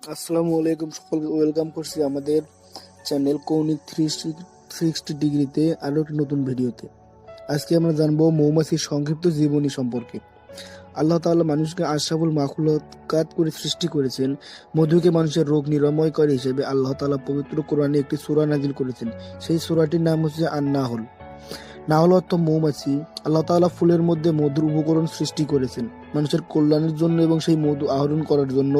আসসালামু আলাইকুম, সকলকে ওয়েলকাম করছি আমাদের চ্যানেল কৌণিক 360 ডিগ্রিতে আরো একটি নতুন ভিডিওতে। আজকে আমরা জানবো মৌমাছির সংক্ষিপ্ত জীবনী সম্পর্কে। আল্লাহ তাআলা মানুষকে আশরাফুল মাখলুকাত করে সৃষ্টি করেছেন। মধুকে মানুষের রোগ নিরাময়কারী হিসেবে আল্লাহ তাআলা পবিত্র কোরআনে একটি সূরা নাজিল করেছেন। সেই সূরাটির নাম হচ্ছে আন-নাহল। নাহল অর্থ মৌমাছি। আল্লাহ তাআলা ফুলের মধ্যে মধুর উপকরণ সৃষ্টি করেছেন মানুষের কল্যাণের জন্য, এবং সেই মধু আহরণ করার জন্য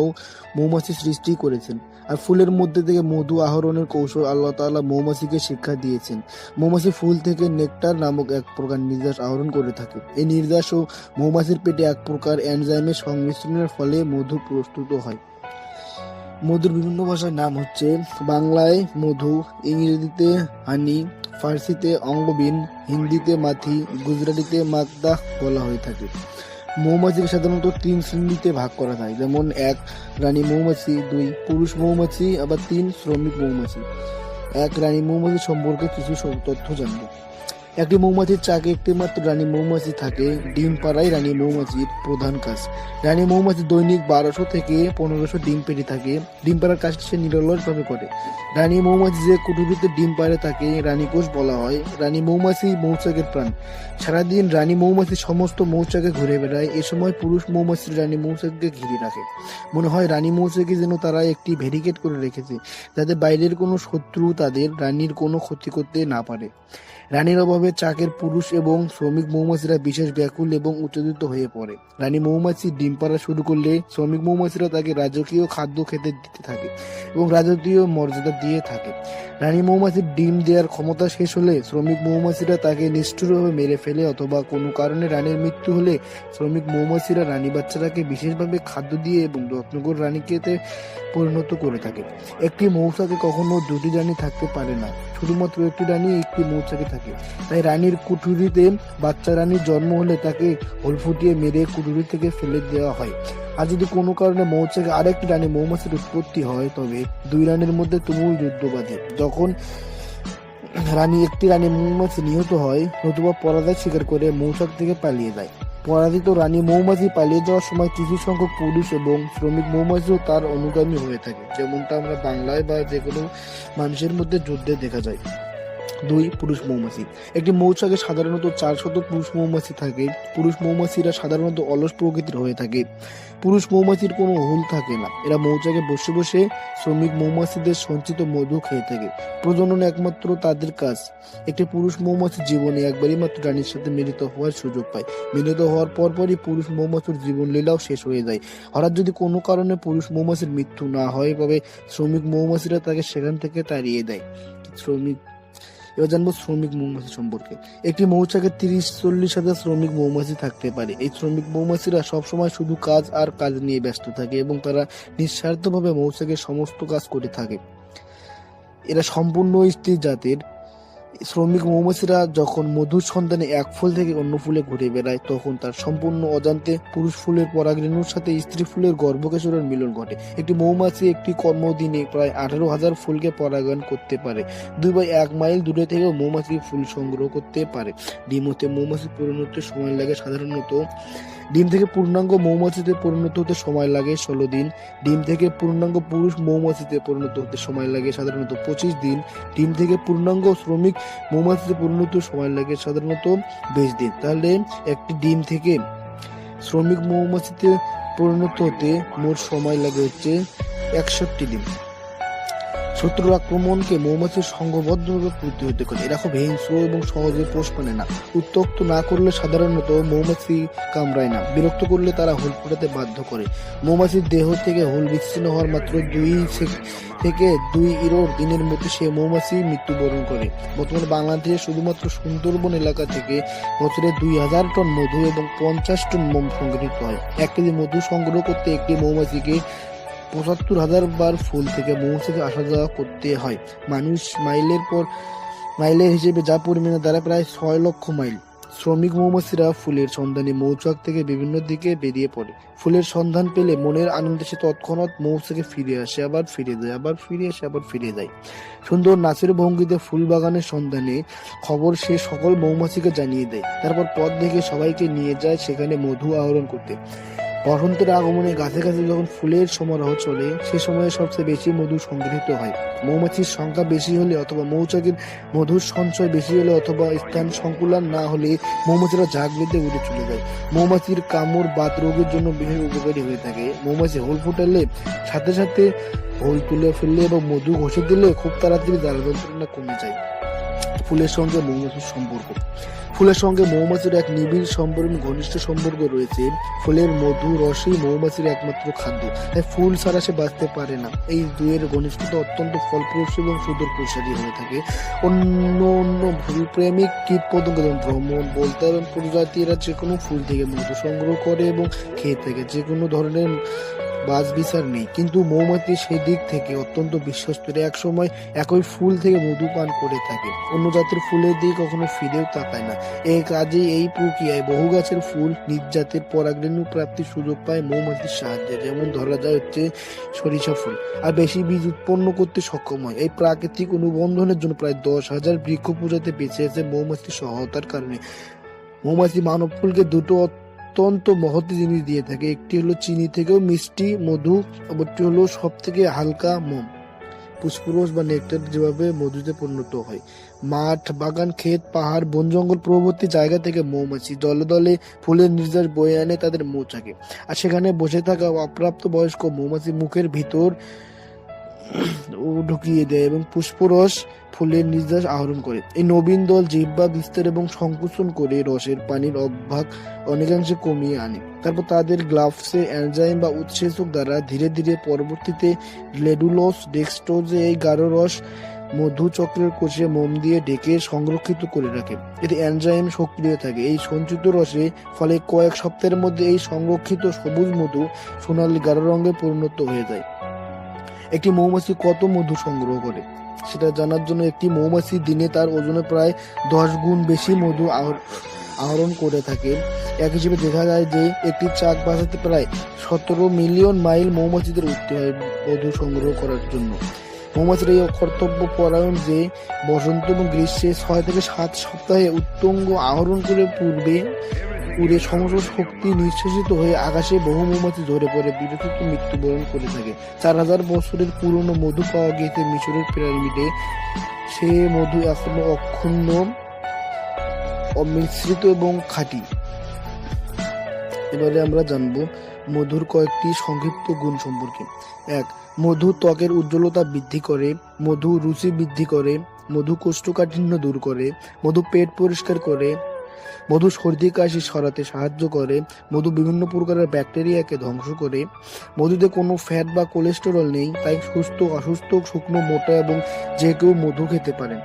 মৌমাছি সৃষ্টি করেছেন। আর ফুলের মধ্যে থেকে মধু আহরণের কৌশল আল্লাহ তাআলা মৌমাছিকে শিক্ষা দিয়েছেন। মৌমাছি ফুল থেকে নেকটার নামক এক প্রকার নির্যাস আহরণ করে থাকে। এই নির্যাস ও মৌমাছির পেটে এক প্রকার এনজাইমের সংমিশ্রণের ফলে মধু প্রস্তুত হয়। মধুর বিভিন্ন ভাষার নাম হচ্ছে: বাংলায় মধু, ইংরেজিতে হানি, ফার্সিতে অঙ্গবিন, হিন্দিতে মাথি, গুজরাটিতে মাকদাহ বলা হয়ে থাকে। মৌমাছিকে সাধারণত 3 শ্রেণীতে ভাগ করা যায়, যেমন 1 রানী মৌমাছি, 2 পুরুষ মৌমাছি, আবার 3 শ্রমিক মৌমাছি। 1 রানী মৌমাছি সম্পর্কে কিছু তথ্য জানবো। একটি মৌমাছির চাকে একটি মাত্র রানী মৌমাছি থাকে। ডিম পাড়াই রানী মৌমাছির প্রধান কাজ। রানী মৌমাছি দৈনিক 1200 থেকে 1500 ডিম পেড়ে থাকে। ডিম পাড়ার কাজটি সে নিরলসভাবে করে। রানী মৌমাছি যে কুঠুরিতে ডিম পাড়ে তাকে রানীকোষ বলা হয়। রানী মৌমাছি মৌচাকের প্রাণ। সারাদিন রানী মৌমাছি সমস্ত মৌচাকে ঘুরে বেড়ায়। এ সময় পুরুষ মৌমাছি রানী মৌচাককে ঘিরে রাখে। মনে হয় রানী মৌচাকে যেন তারা একটি ব্যারিকেড করে রেখেছে, যাতে বাইরের কোনো শত্রু তাদের রানীর কোনো ক্ষতি করতে না পারে। রানীর অভাবে চাকের পুরুষ এবং শ্রমিক মৌমাছিরা বিশেষ ব্যাকুল এবং উত্তেজিত হয়ে পড়ে। রানী মৌমাছি ডিম পাড়া শুরু করলে শ্রমিক মৌমাছিরা তাকে রাজকীয় খাদ্য খেতে দিতে থাকে এবং রাজকীয় মর্যাদা দিয়ে থাকে। রানী মৌমাছির ডিম দেওয়ার ক্ষমতা শেষ হলে শ্রমিক মৌমাছিরা তাকে নিষ্ঠুরভাবে মেরে ফেলে, অথবা কোনো কারণে রানীর মৃত্যু হলে শ্রমিক মৌমাছিরা রানী বাচ্চাটাকে বিশেষভাবে খাদ্য দিয়ে এবং যত্ন করে রানীকে পরিণত করে থাকে। একটি মৌচাকে কখনো 2টি রানী থাকতে পারে না, শুধুমাত্র একটি রানী একটি মৌচাকে থাকে। তাই রানীর কুঠুরিতে বাচ্চা রানীর জন্ম হলে তাকে হোল ফুটিয়ে মেরে কুঠুরি থেকে ফেলে দেওয়া হয়। আর যদি কোনো কারণে মৌচাকে আরেকটি রানী মৌমাছির উৎপত্তি হয়, তবে 2 রানীর মধ্যে তুমুল যুদ্ধ বাধে। যখন একটি রানী মৌমাছি নিহত হয়, নতুবা পরাজয় স্বীকার করে মৌচাক থেকে পালিয়ে যায়। পরাজিত রানী মৌমাছি পালিয়ে যাওয়ার সময় কিছু সংখ্যক পুরুষ এবং শ্রমিক মৌমাছিও তার অনুগামী হয়ে থাকে, যেমনটা আমরা বাংলায় বা যে কোনো মানুষের মধ্যে যুদ্ধে দেখা যায়। 2 পুরুষ মৌমাছি। একটি মৌচাকে সাধারণত 400 পুরুষ মৌমাছি থাকে। পুরুষ মৌমাছিরা সাধারণত অলস প্রকৃতির হয়ে থাকে। পুরুষ মৌমাছির কোনো হুল থাকে না। এরা মৌচাকে বসে বসে শ্রমিক মৌমাছিদের সঞ্চিত মধু খেয়ে থাকে। প্রজনন একমাত্র তাদের কাজ। একটি পুরুষ মৌমাছির জীবনে একবারই মাত্র রানীর সাথে মিলিত হওয়ার সুযোগ পায়। মিলিত হওয়ার পরপরই পুরুষ মৌমাছির জীবন লীলাও শেষ হয়ে যায়। হঠাৎ যদি কোনো কারণে পুরুষ মৌমাছির মৃত্যু না হয়, তবে শ্রমিক মৌমাছিরা তাকে সেখান থেকে তাড়িয়ে দেয়। এবার জানবো শ্রমিক মৌমাছি সম্পর্কে। একটি মৌচাকে 30-40 হাজার শ্রমিক মৌমাছি থাকতে পারে। এই শ্রমিক মৌমাছিরা সবসময় শুধু কাজ আর কাজ নিয়ে ব্যস্ত থাকে এবং তারা নিঃস্বার্থভাবে মৌচাকের সমস্ত কাজ করে থাকে। এরা সম্পূর্ণ স্ত্রী জাতের। শ্রমিক মৌমাছিরা যখন মধুর সন্ধানে এক ফুল থেকে অন্য ফুলে ঘুরে বেড়ায়, তখন তার সম্পূর্ণ অজান্তে পুরুষ ফুলের পরাগরেণুর সাথে স্ত্রী ফুলের গর্ভকেশরের মিলন ঘটে। একটি মৌমাছি একটি কর্মদিনে প্রায় 18,000 ফুলকে পরাগায়ন করতে পারে। 2 বা 1 মাইল দূরে থেকেও মৌমাছি ফুল সংগ্রহ করতে পারে। ডিম হতে মৌমাছি পরিণত সময় লাগে সাধারণত ডিম থেকে পূর্ণাঙ্গ মৌমাছিতে পরিণত হতে সময় লাগে 16 দিন। ডিম থেকে পূর্ণাঙ্গ পুরুষ মৌমাছিতে পরিণত হতে সময় লাগে সাধারণত 25 দিন। ডিম থেকে পূর্ণাঙ্গ শ্রমিক মৌমাছিতে পরিণত সময় লাগে সাধারণত 20 দিন। তাহলে একটি ডিম থেকে শ্রমিক মৌমাছিতে পরিণত হতে মোট সময় লাগে হচ্ছে 61 দিন। শত্রুর আক্রমণকে মৌমাছির সংঘবদ্ধভাবে প্রতিহত করে। এরা খুব হিংস্র এবং সহজে পোষ মানে না। উত্ত্যক্ত না করলে সাধারণত মৌমাছি কামড়ায় না। বিরক্ত করলে তারা হুল ফোটাতে বাধ্য করে। মৌমাছির দেহ থেকে হুল বিচ্ছিন্ন হওয়ার মাত্র 2 থেকে 2 দিনের মধ্যে সে মৌমাছি মৃত্যুবরণ করে। বর্তমানে বাংলাদেশে শুধুমাত্র সুন্দরবন এলাকা থেকে বছরে 2000 টন মধু এবং 50 টন মোম সংগঠিত হয়। 1 কেজি মধু সংগ্রহ করতে একটি মৌমাছিকে 75,000 বার ফুল থেকে মৌচাকে আসা যাওয়া করতে হয়। মানুষ মাইলের হিসেবে যা পরিমাণে দাঁড়ায় প্রায় 6 লক্ষ মাইল। শ্রমিক মৌমাছিরা ফুলের সন্ধানে মৌচাক থেকে বিভিন্ন দিকে বেরিয়ে পড়ে। ফুলের সন্ধান পেলে মনের আনন্দে সে তৎক্ষণাৎ মৌচাকে ফিরে আসে, আবার ফিরে যায়, আবার ফিরে আসে, আবার ফিরে যায়। সুন্দর নাচের ভঙ্গিতে ফুল বাগানের সন্ধানে খবর সে সকল মৌমাছিকে জানিয়ে দেয়। তারপর পথ দেখে সবাইকে নিয়ে যায় সেখানে মধু আহরণ করতে। বসন্তের আগমনে গাছে গাছে যখন ফুলের সমারোহ চলে, সে সময়ে সবচেয়ে বেশি মধু সংগৃহীত হয়। মৌমাছির সংখ্যা বেশি হলে অথবা মৌচাকের মধুর সঞ্চয় বেশি হলে অথবা স্থান সংকুলান না হলে মৌমাছিরা ঝাঁক বেঁধে উড়ে চলে যায়। মৌমাছির কামড় বাত রোগের জন্য বিশেষ উপকারী হয়ে থাকে। মৌমাছি হোল ফুটালে সাথে সাথে হোল তুলে ফেললে এবং মধু ঘষে দিলে খুব তাড়াতাড়ি জ্বালা যন্ত্রণা কমে যায়। ফুলের সঙ্গে মৌমাছির সম্পর্ক। ফুলের সঙ্গে মৌমাছির এক নিবিড় সম্পর্ক, ঘনিষ্ঠ সম্পর্ক রয়েছে। ফুলের মধু রসই মৌমাছির একমাত্র খাদ্য, তাই ফুল ছাড়া সে বাঁচতে পারে না। এই দুয়ের ঘনিষ্ঠতা অত্যন্ত ফলপ্রসূ এবং সুদূর প্রসারী হয়ে থাকে। অন্য অন্য ফুলপ্রেমিক কীট পতঙ্গ যেমন ভ্রমণ, বলতে এবং প্রজাতিরা যে কোনো ফুল থেকে মধু সংগ্রহ করে এবং খেয়ে থাকে। যে কোনো ধরনের বাজ বিচার নেই, কিন্তু মৌমাছি সেই দিক থেকে অত্যন্ত বিশ্বস্ত। এক সময় একই ফুল থেকে মধু পান করে থাকে, অন্য জাতের ফুলের দিকে কখনো ফিরেও তাকায় না। এই কাজে এই প্রক্রিয়ায় বহু গাছের ফুল নিজ জাতের পরাগরেণু প্রাপ্তির সুযোগ পায় মৌমাছির সাহায্যে। যেমন ধরা যায় সরিষা ফুল আর বেশি বীজ উৎপন্ন করতে সক্ষম হয়। এই প্রাকৃতিক অনুবন্ধনের জন্য প্রায় 10,000 বৃক্ষ প্রজাতি বেঁচে আছে মৌমাছির সহায়তার কারণে। মৌমাছি মানব ফুলকে দুটো অত্যন্ত মহৎ জিনিস দিয়ে থাকে। একটি হলো চিনি থেকেও মিষ্টি মধু, অপরটি হলো সব থেকে হালকা মোম, পুষ্পরস বা নেকটার যেভাবে মধুতে পরিণত হয়। মাঠ, বাগান, ক্ষেত, পাহাড়, বন জঙ্গল প্রভৃতি জায়গা থেকে মৌমাছি দলে দলে ফুলের নির্যাস বয়ে আনে তাদের মৌচাকে, আর সেখানে বসে থাকা অপ্রাপ্ত বয়স্ক মৌমাছি মুখের ভিতর ঢুকিয়ে দেয় এবং পুষ্পরস ফুলের নির্যাস আহরণ করে। এই নবীন দল জিহ্বা বিস্তার এবং সংকোচন করে রসের পানির অভাব অনেকাংশে কমিয়ে আনে। তারপর তাদের গ্লাভসে এনজাইম বা উৎসেচক দ্বারা ধীরে ধীরে পরবর্তীতে লেডুলোস ডেক্সট্রোজে এই গাঢ় রস মধু চক্রের কোষে মোম দিয়ে ঢেকে সংরক্ষিত করে রাখে। এতে এনজাইম সক্রিয় থাকে। এই সঞ্চিত রসে ফলে কয়েক সপ্তাহের মধ্যে এই সংরক্ষিত সবুজ মধু সোনালী গাঢ় রঙে পরিণত হয়ে যায়। একটি মৌমাছি কত মধু সংগ্রহ করে সেটা জানার জন্য, একটি মৌমাছি দিনে তার ওজনে প্রায় 10 গুণ বেশি মধু আহরণ করে থাকে। এক হিসেবে দেখা যায় যে একটি চাক বাঁচাতে প্রায় 17 মিলিয়ন মাইল মৌমাছিদের উঠতে হয় মধু সংগ্রহ করার জন্য। মৌমাছির এই কর্তব্য পরায়ণ যে বসন্ত এবং গ্রীষ্মে 6 থেকে 7 সপ্তাহে উত্তঙ্গ আহরণ করে পুরে সমস্ত শক্তি নিঃশেষিত হয়ে আকাশে বহু মৌমাছি ঝরে পড়ে বিরতিত মৃত্যুবরণ করে থাকে। 4000 বছরের পুরনো মধু পাওয়া গিয়েছে মিশরের পিরামিডে। সে মধু এখনো অক্ষুণ্ণ, অমিশ্রিত এবং খাঁটি। এবারে আমরা জানবো মধুর কয়েকটি সংক্ষিপ্ত গুণ সম্পর্কে। 1. মধু ত্বকের উজ্জ্বলতা বৃদ্ধি করে, মধু রুচি বৃদ্ধি করে, মধু কোষ্ঠকাঠিন্য দূর করে, মধু পেট পরিষ্কার করে, মধু সর্দি কাশি সরাতে সাহায্য করে, মধু বিভিন্ন প্রকারের ব্যাকটেরিয়াকে ধ্বংস করে। মধুতে কোনো ফ্যাট বা কোলেস্টেরল নেই, তাই সুস্থ, অসুস্থ, শুকনো, মোটা এবং যে কেউ মধু খেতে পারেন।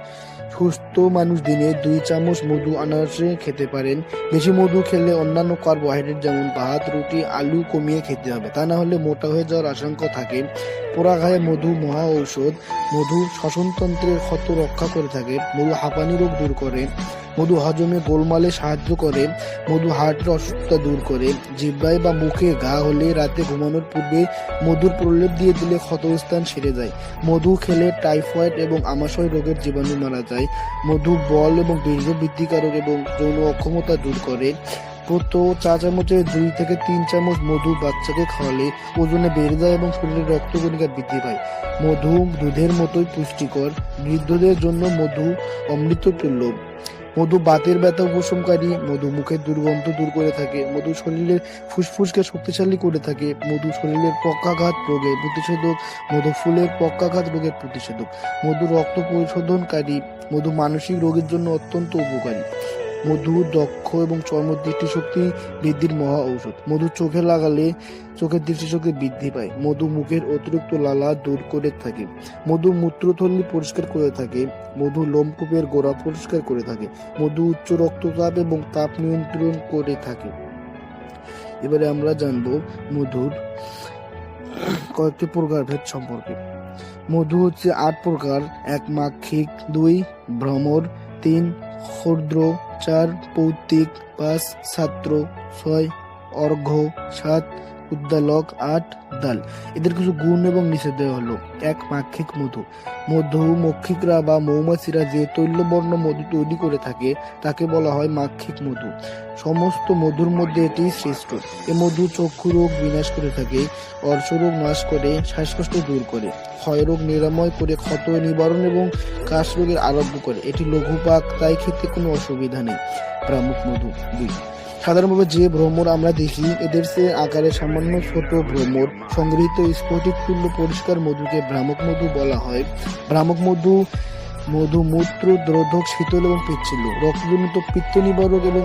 সুস্থ মানুষ দিনে 2 চামচ মধু অনায়াসে খেতে পারেন। বেশি মধু খেলে অন্যান্য কার্বোহাইড্রেট যেমন ভাত, রুটি, আলু কমিয়ে খেতে হবে, তা না হলে মোটা হয়ে যাওয়ার আশঙ্কা থাকে। পোড়া ঘায়ে মধু মহা ঔষধ। মধু শ্বসনতন্ত্রের ক্ষত রক্ষা করে থাকে। মধু হাঁপানি রোগ দূর করে। মধু হজমে গোলমালে সাহায্য করে। মধু হার্টের অসুস্থতা দূর করে। জিহ্বায় বা মুখে ঘা হলে রাতে ঘুমানোর পূর্বে মধুর প্রলেপ দিয়ে দিলে ক্ষতস্থান সেরে যায়। মধু খেলে টাইফয়েড এবং আমাশয় রোগের জীবাণু মারা যায়। মধু বল এবং বীর্য বৃদ্ধিকারক এবং যৌন অক্ষমতা দূর করে। প্রতি 4 চামচে 2 থেকে 3 চামচ মধু বাচ্চাকে খাওয়ালে ওজনে বেড়ে যায় এবং শরীরের রক্তকণিকা বৃদ্ধি পায়। মধু দুধের মতোই পুষ্টিকর। বৃদ্ধদের জন্য মধু অমৃত তুল্য। মধু বাতের ব্যথা উপশমকারী। মধু মুখের দুর্গন্ধ দূর করে থাকে। মধু শরীরের ফুসফুসকে শক্তিশালী করে থাকে। মধু শরীরের পক্ষাঘাত রোগের প্রতিষেধক। মধু ফুলের পক্ষাঘাত রোগের প্রতিষেধক। মধু রক্ত পরিশোধনকারী। মধু মানসিক রোগের জন্য অত্যন্ত উপকারী। মধু দক্ষ এবং চর্ম দৃষ্টিশক্তি বৃদ্ধির মহা ঔষধ। মধু চোখে লাগালে চোখের দৃষ্টিশক্তি বৃদ্ধি পায়। মধু মুখের অতিরিক্ত লালা দূর করে থাকে। মধু মূত্রথলি পরিষ্কার করে থাকে। মধু লোমকূপের গোড়া পরিষ্কার করে থাকে। মধু উচ্চ রক্তচাপ এবং তাপ নিয়ন্ত্রণ করে থাকে। এবারে আমরা জানবো মধুর কয়েকটি প্রকারভেদ সম্পর্কে। মধু হচ্ছে 8 প্রকার। 1. মাক্ষিক, 2. ভ্রমর, 3. ক্ষুদ্র, 4. পৌত্তিক, 5. ছাত্র, 6. অর্ঘ্য, 7. উদ্দালক, 8 দাল। এদের কিছু গুণ এবং নিষেধ দেওয়া হলো। 1. মাক্ষিক মধু। মধুমক্ষিকরা বা মৌমাছিরা যে তৈলবর্ণ মধু তৈরি করে থাকে তাকে বলা হয় মাক্ষিক মধু। সমস্ত মধুর মধ্যে এটি শ্রেষ্ঠ। এ মধু চক্ষু রোগ বিনাশ করে থাকে, অর্শরোগ নাশ করে, শ্বাসকষ্ট দূর করে, ক্ষয়রোগ নিরাময় করে, ক্ষত নিবারণ এবং কাশ রোগের আরোগ্য করে। এটি লঘুপাক, তাই খেতে কোনো অসুবিধা নেই। ভ্রামক মধু। 2. সাধারণভাবে যে ভ্রমর আমরা দেখি এদের চেয়ে আকারে সামান্য ছোট ভ্রমর সংগৃহীত স্ফটিক তুল্য পরিষ্কার মধুকে ভ্রামক মধু বলা হয়। ভ্রামক মধু মূত্র দ্রোধক, শীতল এবং পিচ্ছিল, রক্তজনিত পিত্ত নিবারক এবং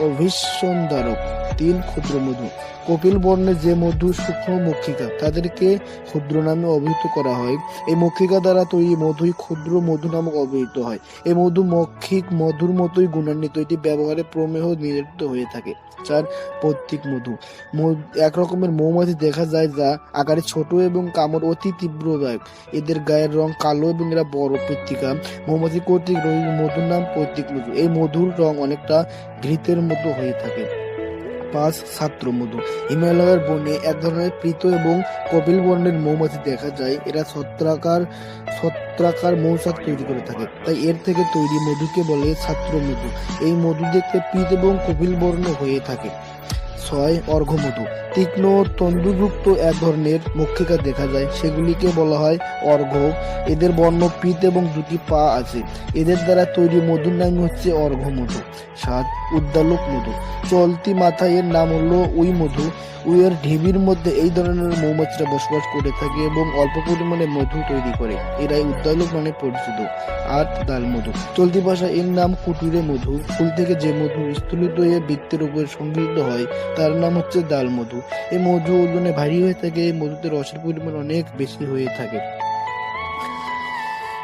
অভিসন্ধারক। 3. ক্ষুদ্র মধু। কপিল বর্ণের যে মধু সূক্ষ্ম মক্ষিকা তাদেরকে ক্ষুদ্র নামে অভিহিত করা হয়। এই মক্ষিকা দ্বারা তৈরি মধুই ক্ষুদ্র মধু নামক অভিহিত হয়। এই মধু মক্ষিক মধুর মতোই গুণান্বিত। এটি ব্যবহারে প্রমেহ নির্ধারিত হয়ে থাকে। 4. পৈতৃক মধু। এক রকমের মৌমাছি দেখা যায় যা আকারে ছোট এবং কামড় অতি তীব্রদায়ক। এদের গায়ের রং কালো এবং এরা বড় পৃত্তিকা। মৌমাছি কর্তৃক মধুর নাম পৈতৃক মধু। এই মধুর রং অনেকটা ঘৃতের মতো হয়ে থাকে। 5. ছাত্র মধু। হিমালয়ের বনে এক ধরনের পীত এবং কপিল বর্ণের মৌমাছি দেখা যায়। এরা ছত্রাকার মৌচাক তৈরি করে থাকে, তাই এর থেকে তৈরি মধুকে বলে ছাত্র মধু। এই মধু দেখতে পীত এবং কপিল বর্ণ হয়ে থাকে। 6. অর্ঘ্য মধু। তীক্ষ্ণ তন্তুযুক্ত এক ধরনের মক্ষিকা দেখা যায়, সেগুলিকে বলা হয় অর্ঘ্য। এদের বর্ণ পীত এবং 2টি পা আছে। এদের দ্বারা তৈরি মধুর নাম হচ্ছে অর্ঘ্য মধু। 7. উদ্দালক মধু। চলতি মাথায় এর নাম হলো উই মধু। উইয়ের ঢিবির মধ্যে এই ধরনের মৌমাছিরা বসবাস করে থাকে এবং অল্প পরিমাণে মধু তৈরি করে। এরাই উদ্দালক নামে পরিচিত। 8. দাল মধু। চলতি ভাষায় এর নাম কুটিরে মধু। ফুল থেকে যে মধু স্থলিত হয়ে বৃত্তের উপর সংগৃহীত হয় তার নাম হচ্ছে দাল মধু। এই মধু ওজনে ভারী হয়ে থাকে। এই মধুতে রসের পরিমাণ অনেক বেশি হয়ে থাকে।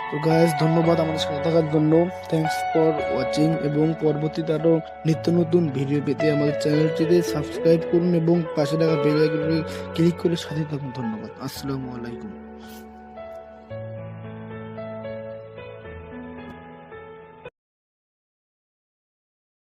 তো গাইস, ধন্যবাদ আমাদের সাথে থাকার জন্য। Thanks for watching. এবং পরবর্তীতে আরো নিত্য নতুন ভিডিও পেতে আমাদের চ্যানেলটিকে সাবস্ক্রাইব করুন এবং পাশে থাকা বেল আইকনে ক্লিক করে সাথে থাকুন। ধন্যবাদ। আসসালামু আলাইকুম।